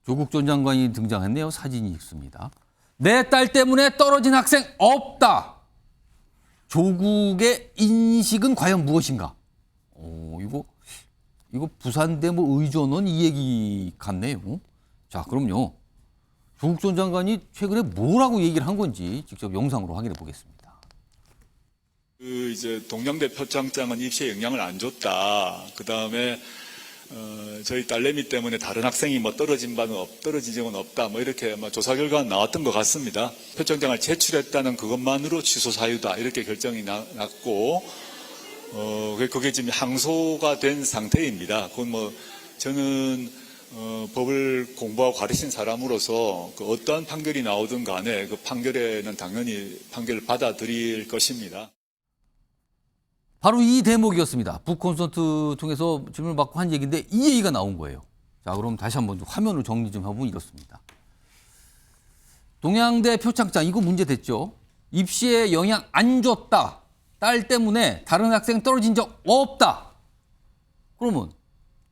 조국 전 장관이 등장했네요. 사진이 있습니다. 내 딸 때문에 떨어진 학생 없다. 조국의 인식은 과연 무엇인가? 이거 부산대 뭐 의전원 이 얘기 같네요. 자, 그럼요. 조국 전 장관이 최근에 뭐라고 얘기를 한 건지 직접 영상으로 확인해 보겠습니다. 이제 동양대 표창장은 입시에 영향을 안 줬다. 그 다음에 저희 딸내미 때문에 다른 학생이 뭐 떨어진 적은 없다. 뭐 이렇게 조사 결과가 나왔던 것 같습니다. 표창장을 제출했다는 그것만으로 취소 사유다. 이렇게 결정이 났고, 그게 지금 항소가 된 상태입니다. 그건 뭐 저는 법을 공부하고 가르친 사람으로서 그 어떠한 판결이 나오든 간에 그 판결에는 당연히 판결을 받아들일 것입니다. 바로 이 대목이었습니다. 북콘서트 통해서 질문을 받고 한 얘기인데 이 얘기가 나온 거예요. 자, 그럼 다시 한번 화면을 정리 좀 해보면 이렇습니다. 동양대 표창장 이거 문제됐죠. 입시에 영향 안 줬다. 딸 때문에 다른 학생 떨어진 적 없다. 그러면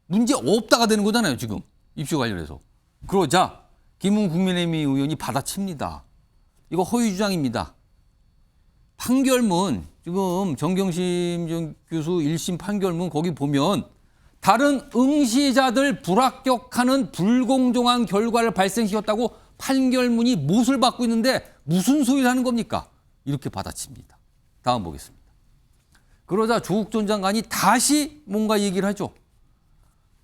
문제 없다가 되는 거잖아요. 지금 입시 관련해서. 그러자 김웅 국민의힘 의원이 받아칩니다. 이거 허위 주장입니다. 판결문 지금 정경심 교수 1심 판결문 거기 보면 다른 응시자들 불합격하는 불공정한 결과를 발생시켰다고 판결문이 못을 받고 있는데 무슨 소리를 하는 겁니까? 이렇게 받아칩니다. 다음 보겠습니다. 그러자 조국 전 장관이 다시 뭔가 얘기를 하죠.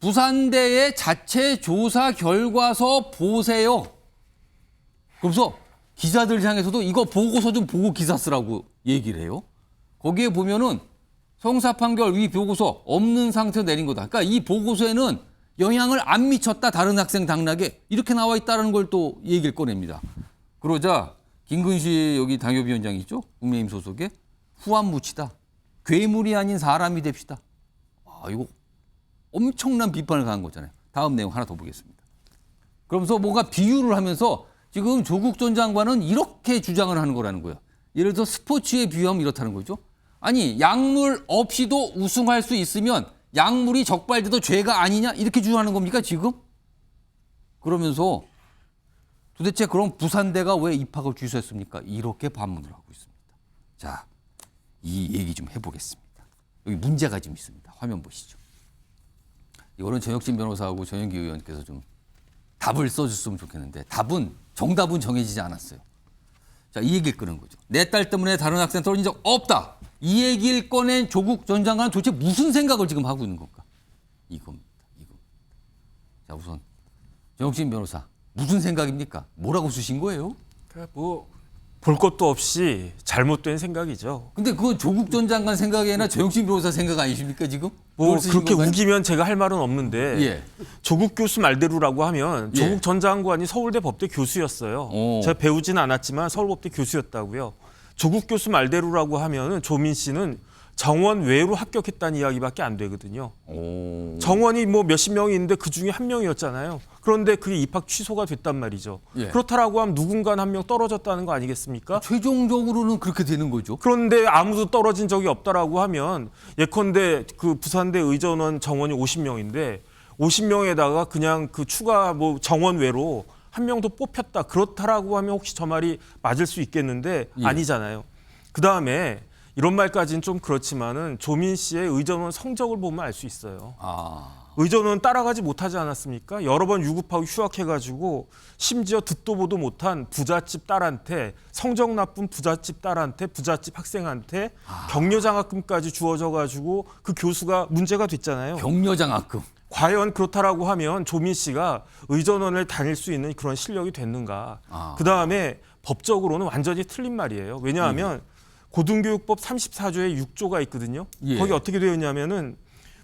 부산대의 자체 조사 결과서 보세요. 그러면서 기자들 향해서도 이거 보고서 좀 보고 기사 쓰라고 얘기를 해요. 거기에 보면은 성사 판결 위 보고서 없는 상태로 내린 거다. 그러니까 이 보고서에는 영향을 안 미쳤다. 다른 학생 당락에 이렇게 나와 있다는 걸 또 얘기를 꺼냅니다. 그러자 김근식 여기 당협위원장이 있죠. 국민의힘 소속의 후안 묻히다. 괴물이 아닌 사람이 됩시다. 이거 엄청난 비판을 가한 거잖아요. 다음 내용 하나 더 보겠습니다. 그러면서 뭔가 비유를 하면서 지금 조국 전 장관은 이렇게 주장을 하는 거라는 거예요. 예를 들어 스포츠에 비유하면 이렇다는 거죠. 아니 약물 없이도 우승할 수 있으면 약물이 적발돼도 죄가 아니냐 이렇게 주장하는 겁니까 지금? 그러면서 도대체 그럼 부산대가 왜 입학을 취소했습니까? 이렇게 반문을 하고 있습니다. 자, 이 얘기 좀 해보겠습니다. 여기 문제가 좀 있습니다. 화면 보시죠. 이거는 전혁진 변호사하고 전영기 의원께서 좀 답을 써줬으면 좋겠는데 정답은 정해지지 않았어요. 자, 이 얘기를 끄는 거죠. 내 딸 때문에 다른 학생 떨어진 적 없다. 이 얘기를 꺼낸 조국 전 장관은 도대체 무슨 생각을 지금 하고 있는 건가? 이겁니다. 자, 우선 전혁진 변호사 무슨 생각입니까? 뭐라고 쓰신 거예요? 볼 것도 없이 잘못된 생각이죠. 근데 그건 조국 전 장관 생각이 아니라 전혁진 변호사 생각 아니십니까 지금? 그렇게 우기면 제가 할 말은 없는데 예. 조국 교수 말대로라고 하면 예. 조국 전 장관이 서울대 법대 교수였어요. 제가 배우지는 않았지만 서울법대 교수였다고요. 조국 교수 말대로라고 하면 조민 씨는 정원 외로 합격했다는 이야기밖에 안 되거든요. 정원이 뭐 몇십 명이 있는데 그중에 한 명이었잖아요. 그런데 그게 입학 취소가 됐단 말이죠. 예. 그렇다라고 하면 누군가 한 명 떨어졌다는 거 아니겠습니까? 최종적으로는 그렇게 되는 거죠. 그런데 아무도 떨어진 적이 없다라고 하면 예컨대 그 부산대 의전원 정원이 50명인데 50명에다가 그냥 그 추가 뭐 정원 외로 한 명도 뽑혔다. 그렇다라고 하면 혹시 저 말이 맞을 수 있겠는데 예. 아니잖아요. 그다음에 이런 말까지는 좀 그렇지만은 조민 씨의 의전원 성적을 보면 알 수 있어요. 의전원 따라가지 못하지 않았습니까? 여러 번 유급하고 휴학해가지고 심지어 듣도 보도 못한 부잣집 딸한테 성적 나쁜 부잣집 딸한테 부잣집 학생한테 격려장학금까지 주어져가지고 그 교수가 문제가 됐잖아요. 격려장학금. 과연 그렇다라고 하면 조민 씨가 의전원을 다닐 수 있는 그런 실력이 됐는가? 그다음에 법적으로는 완전히 틀린 말이에요. 왜냐하면 고등교육법 34조에 6조가 있거든요. 예. 거기 어떻게 되어 있냐면은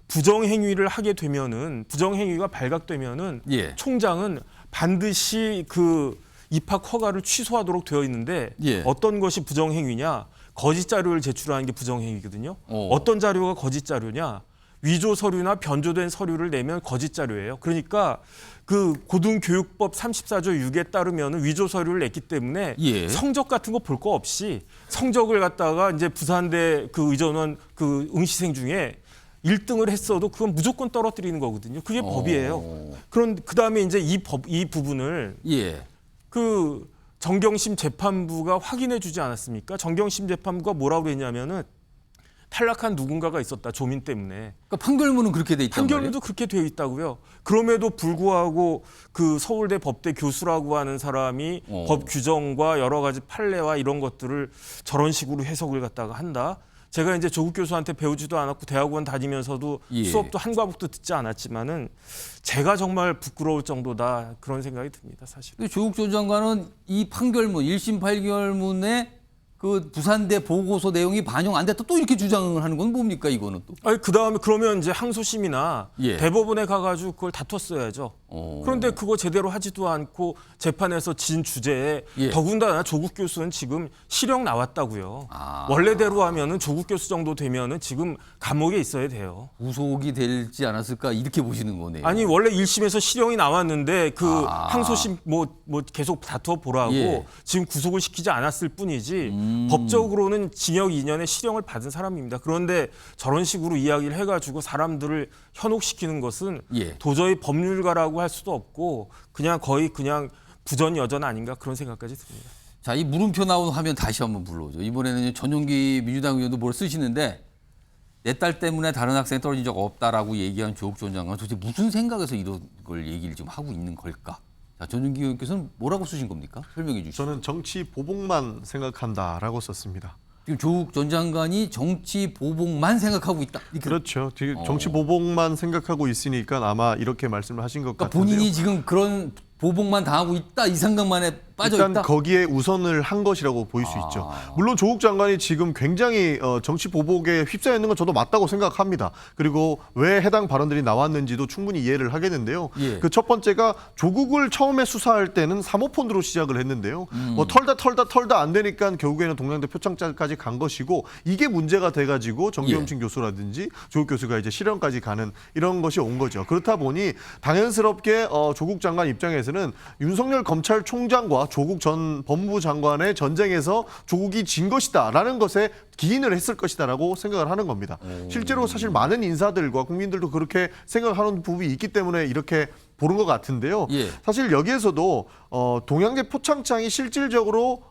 부정행위를 하게 되면은 부정행위가 발각되면은 예. 총장은 반드시 그 입학 허가를 취소하도록 되어 있는데 예. 어떤 것이 부정행위냐? 거짓 자료를 제출하는 게 부정행위거든요. 어떤 자료가 거짓 자료냐? 위조 서류나 변조된 서류를 내면 거짓 자료예요. 그러니까 그 고등교육법 34조 6에 따르면 위조 서류를 냈기 때문에 예. 성적 같은 거 볼 거 없이 성적을 갖다가 이제 부산대 그 의전원 그 응시생 중에 1등을 했어도 그건 무조건 떨어뜨리는 거거든요. 그게 법이에요. 그다음에 이제 이 부분을 예. 그 정경심 재판부가 확인해 주지 않았습니까? 정경심 재판부가 뭐라고 그랬냐면은 탈락한 누군가가 있었다. 조민 때문에. 그러니까 판결문은 그렇게 돼 있단 말이에요. 판결문도 그렇게 되어 있다고요. 그럼에도 불구하고 그 서울대 법대 교수라고 하는 사람이 법 규정과 여러 가지 판례와 이런 것들을 저런 식으로 해석을 갖다가 한다. 제가 이제 조국 교수한테 배우지도 않았고 대학원 다니면서도 예. 수업도 한 과목도 듣지 않았지만은 제가 정말 부끄러울 정도다 그런 생각이 듭니다, 사실. 조국 전 장관은 이 판결문 1심 판결문에 그 부산대 보고서 내용이 반영 안 됐다 또 이렇게 주장을 하는 건 뭡니까 이거는 또? 아니 그다음에 그러면 이제 항소심이나 예. 대법원에 가가지고 그걸 다퉜어야죠. 그런데 그거 제대로 하지도 않고 재판에서 진 주제에 예. 더군다나 조국 교수는 지금 실형 나왔다고요. 아. 원래대로 하면은 조국 교수 정도 되면은 지금 감옥에 있어야 돼요. 구속이 될지 않았을까 이렇게 보시는 거네요. 아니 원래 1심에서 실형이 나왔는데 그 항소심 뭐 계속 다투어 보라고 예. 지금 구속을 시키지 않았을 뿐이지 법적으로는 징역 2년의 실형을 받은 사람입니다. 그런데 저런 식으로 이야기를 해가지고 사람들을 현혹시키는 것은 예. 도저히 법률가라고 할 수도 없고 그냥 거의 그냥 부전여전 아닌가 그런 생각까지 듭니다. 자, 이 물음표 나온 화면 다시 한번 불러오죠. 이번에는 전용기 민주당 의원도 뭘 쓰시는데 내 딸 때문에 다른 학생 떨어진 적 없다라고 얘기한 조국 전 장관 도대체 무슨 생각에서 이런 걸 얘기를 지금 하고 있는 걸까? 자, 전용기 의원께서는 뭐라고 쓰신 겁니까? 설명해 주시죠. 저는 정치 보복만 생각한다라고 썼습니다. 지금 조국 전 장관이 정치 보복만 생각하고 있다. 이렇게. 그렇죠. 정치 보복만 생각하고 있으니까 아마 이렇게 말씀을 하신 것 그러니까 같은데요. 본인이 지금 그런 보복만 당하고 있다 이 생각만에 빠져 일단 있다. 거기에 우선을 한 것이라고 보일 수 있죠. 물론 조국 장관이 지금 굉장히 정치 보복에 휩싸여 있는 건 저도 맞다고 생각합니다. 그리고 왜 해당 발언들이 나왔는지도 충분히 이해를 하겠는데요. 예. 그 첫 번째가 조국을 처음에 수사할 때는 사모펀드로 시작을 했는데요. 뭐 털다 안 되니까 결국에는 동양대 표창장까지 간 것이고 이게 문제가 돼가지고 정경심 교수라든지 조국 교수가 이제 실형까지 가는 이런 것이 온 거죠. 그렇다 보니 당연스럽게 조국 장관 입장에서는 윤석열 검찰총장과 조국 전 법무부 장관의 전쟁에서 조국이 진 것이다라는 것에 기인을 했을 것이다라고 생각을 하는 겁니다. 실제로 사실 많은 인사들과 국민들도 그렇게 생각하는 부분이 있기 때문에 이렇게 보는 것 같은데요. 예. 사실 여기에서도 동양대 표창장이 실질적으로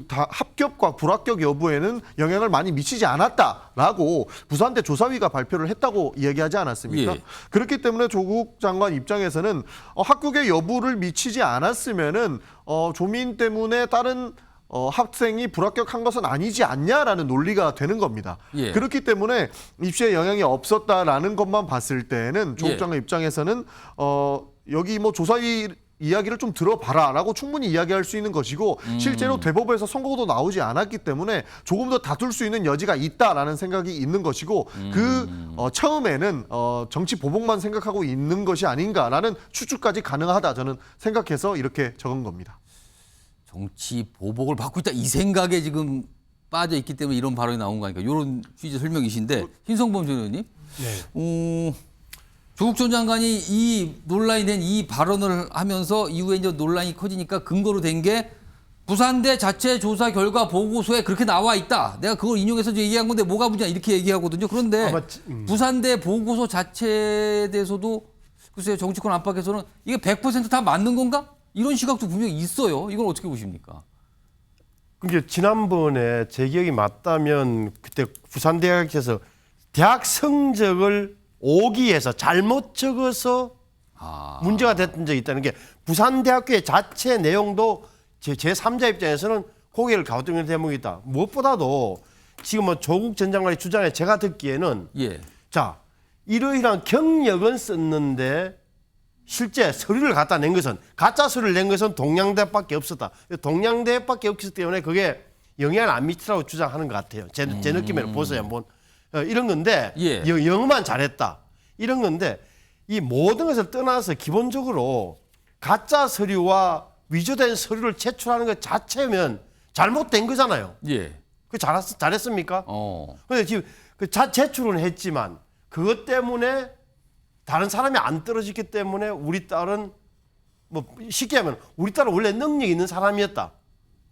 다 합격과 불합격 여부에는 영향을 많이 미치지 않았다라고 부산대 조사위가 발표를 했다고 이야기하지 않았습니까? 예. 그렇기 때문에 조국 장관 입장에서는 합격의 여부를 미치지 않았으면은 조민 때문에 다른 학생이 불합격한 것은 아니지 않냐라는 논리가 되는 겁니다. 예. 그렇기 때문에 입시에 영향이 없었다라는 것만 봤을 때는 조국 예. 장관 입장에서는 여기 뭐 조사위 이야기를 좀 들어봐라라고 충분히 이야기할 수 있는 것이고 실제로 대법원에서 선고도 나오지 않았기 때문에 조금 더 다툴 수 있는 여지가 있다라는 생각이 있는 것이고 처음에는 정치 보복만 생각하고 있는 것이 아닌가라는 추측까지 가능하다 저는 생각해서 이렇게 적은 겁니다. 정치 보복을 받고 있다 이 생각에 지금 빠져 있기 때문에 이런 발언이 나온 거니까 이런 취지 설명이신데 신성범 전 의원님, 조국 전 장관이 이 논란이 된 이 발언을 하면서 이후에 이제 논란이 커지니까 근거로 된 게 부산대 자체 조사 결과 보고서에 그렇게 나와 있다. 내가 그걸 인용해서 얘기한 건데 뭐가 문제냐 이렇게 얘기하거든요. 그런데 부산대 보고서 자체에 대해서도 글쎄요 정치권 안팎에서는 이게 100% 다 맞는 건가? 이런 시각도 분명히 있어요. 이걸 어떻게 보십니까? 그게 지난번에 제 기억이 맞다면 그때 부산대학에서 대학 성적을 오기해서 잘못 적어서 문제가 됐던 적이 있다는 게 부산대학교의 자체 내용도 제3자 입장에서는 고개를 갸우뚱이는 대목이 있다. 무엇보다도 지금 뭐 조국 전 장관의 주장에 제가 듣기에는 자 이러이러한 경력은 썼는데 실제 서류를 갖다 낸 것은 가짜 서류를 낸 것은 동양대밖에 없었다. 동양대밖에 없기 때문에 그게 영향을 안 미치라고 주장하는 것 같아요. 제 느낌에는 보세요. 한번 이런 건데 영어만 잘했다. 이런 건데 이 모든 것을 떠나서 기본적으로 가짜 서류와 위조된 서류를 제출하는 것 자체면 잘못된 거잖아요. 그 잘했습니까? 근데 지금 그 제출은 했지만 그것 때문에 다른 사람이 안 떨어졌기 때문에 우리 딸은 뭐 쉽게 하면 우리 딸은 원래 능력 있는 사람이었다.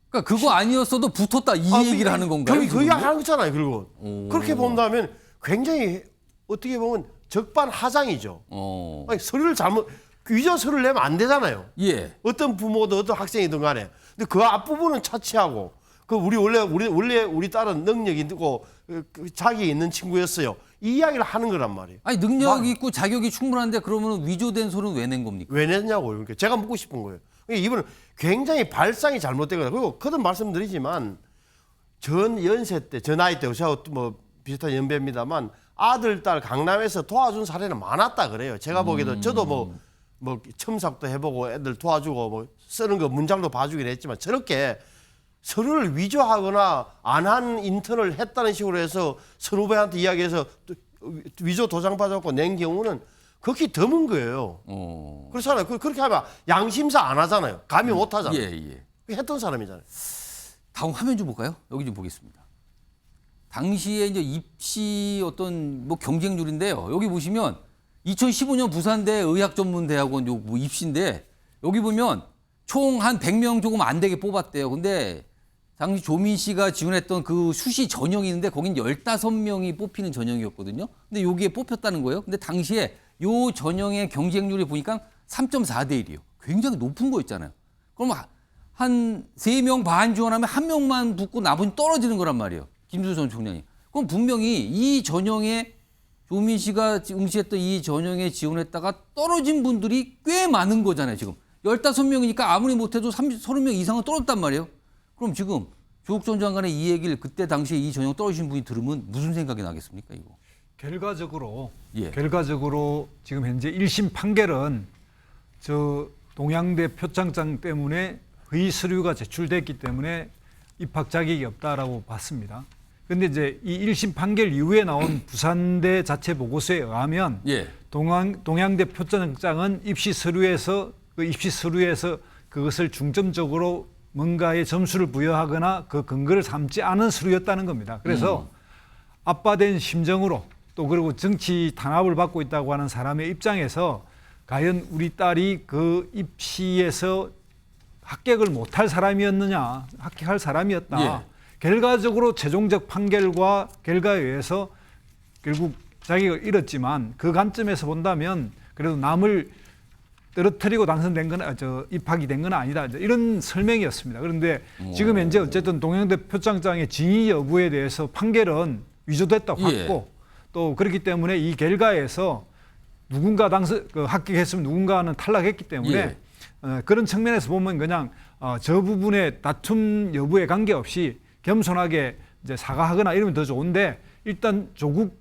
그러니까 그거 아니었어도 붙었다 이 얘기를 하는 건가요? 그게 하는 거잖아요. 그리고 그렇게 본다면 굉장히 어떻게 보면 적반하장이죠. 어. 아니, 서류를 잘못 위조 서류를 내면 안 되잖아요. 예. 어떤 부모든 어떤 학생이든 간에. 근데 그 앞부분은 차치하고 그 우리 딸은 능력이 있고 그 자격이 있는 친구였어요. 이 이야기를 하는 거란 말이에요. 아니 능력이 있고 자격이 충분한데 그러면 위조된 소리는 왜 낸 겁니까? 왜 냈냐고요. 그러니까 제가 묻고 싶은 거예요. 그러니까 이분은 굉장히 발상이 잘못된 거다. 그리고 거듭 말씀드리지만 전 연세 때, 저 나이 때, 저하고 뭐 비슷한 연배입니다만 아들, 딸 강남에서 도와준 사례는 많았다 그래요. 제가 보기에도 저도 뭐 첨삭도 해보고 애들 도와주고 뭐 쓰는 거 문장도 봐주긴 했지만 저렇게 서류를 위조하거나 안 한 인턴을 했다는 식으로 해서 선후배한테 이야기해서 위조 도장 받아갖고 낸 경우는 극히 드문 거예요. 그렇잖아요. 그렇게 하면 양심사 안 하잖아요. 감히 못 하잖아요. 예. 했던 사람이잖아요. 다음 화면 좀 볼까요? 여기 좀 보겠습니다. 당시에 이제 입시 어떤 뭐 경쟁률인데요. 여기 보시면 2015년 부산대 의학전문대학원 요 뭐 입시인데 여기 보면 총 한 100명 조금 안 되게 뽑았대요. 근데 당시 조민 씨가 지원했던 그 수시 전형이 있는데 거긴 15명이 뽑히는 전형이었거든요. 근데 여기에 뽑혔다는 거예요. 근데 당시에 요 전형의 경쟁률이 보니까 3.4대 1이에요. 굉장히 높은 거였잖아요. 그럼 한 3명 반 지원하면 1명만 붙고 나머지 떨어지는 거란 말이에요. 김준수 전 총장이. 그럼 분명히 이 전형에 조민 씨가 응시했던 이 전형에 지원했다가 떨어진 분들이 꽤 많은 거잖아요. 지금 15명이니까 아무리 못해도 30명 이상은 떨어졌단 말이에요. 그럼 지금 조국 전 장관의 이 얘기를 그때 당시에 이 전형 떨어진 분이 들으면 무슨 생각이 나겠습니까? 이거. 결과적으로 예. 지금 현재 1심 판결은 저 동양대 표창장 때문에 허위 서류가 제출됐기 때문에 입학 자격이 없다라고 봤습니다. 그런데 이제 이 1심 판결 이후에 나온 부산대 자체 보고서에 의하면 예. 동양대 표창장은 입시 서류에서 그것을 중점적으로 뭔가에 점수를 부여하거나 그 근거를 삼지 않은 서류였다는 겁니다. 그래서 압박된 심정으로 또 그리고 정치 탄압을 받고 있다고 하는 사람의 입장에서 과연 우리 딸이 그 입시에서 합격을 못할 사람이었느냐, 합격할 사람이었다. 예. 결과적으로 최종적 판결과 결과에 의해서 결국 자격을 잃었지만 그 관점에서 본다면 그래도 남을 떨어뜨리고 당선된 건 입학이 된 건 아니다. 이런 설명이었습니다. 그런데 지금 현재 어쨌든 동양대 표창장의 진위 여부에 대해서 판결은 위조됐다고 했고 또 그렇기 때문에 이 결과에서 누군가 합격했으면 누군가는 탈락했기 때문에 그런 측면에서 보면 그냥 저 부분의 다툼 여부에 관계없이 겸손하게 이제 사과하거나 이러면 더 좋은데 일단 조국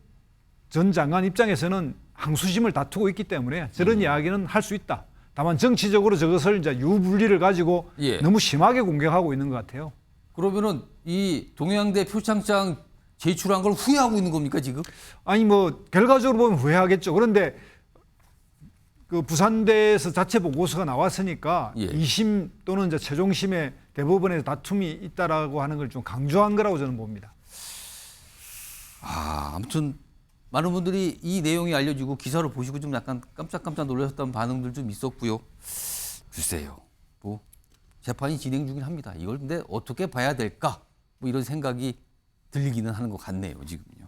전 장관 입장에서는 항소심을 다투고 있기 때문에 저런 이야기는 할 수 있다. 다만 정치적으로 저것을 이제 유불리를 가지고 너무 심하게 공격하고 있는 것 같아요. 그러면은 이 동양대 표창장 제출한 걸 후회하고 있는 겁니까 지금? 아니 뭐 결과적으로 보면 후회하겠죠. 그런데 그 부산대에서 자체 보고서가 나왔으니까 2심 또는 이제 최종심에 대법원에서 다툼이 있다라고 하는 걸 좀 강조한 거라고 저는 봅니다. 아무튼 많은 분들이 이 내용이 알려지고 기사를 보시고 좀 약간 깜짝깜짝 놀라셨다는 반응들 좀 있었고요. 글쎄요. 뭐 재판이 진행 중긴 합니다. 이걸 근데 어떻게 봐야 될까? 뭐 이런 생각이 들리기는 하는 것 같네요. 지금요.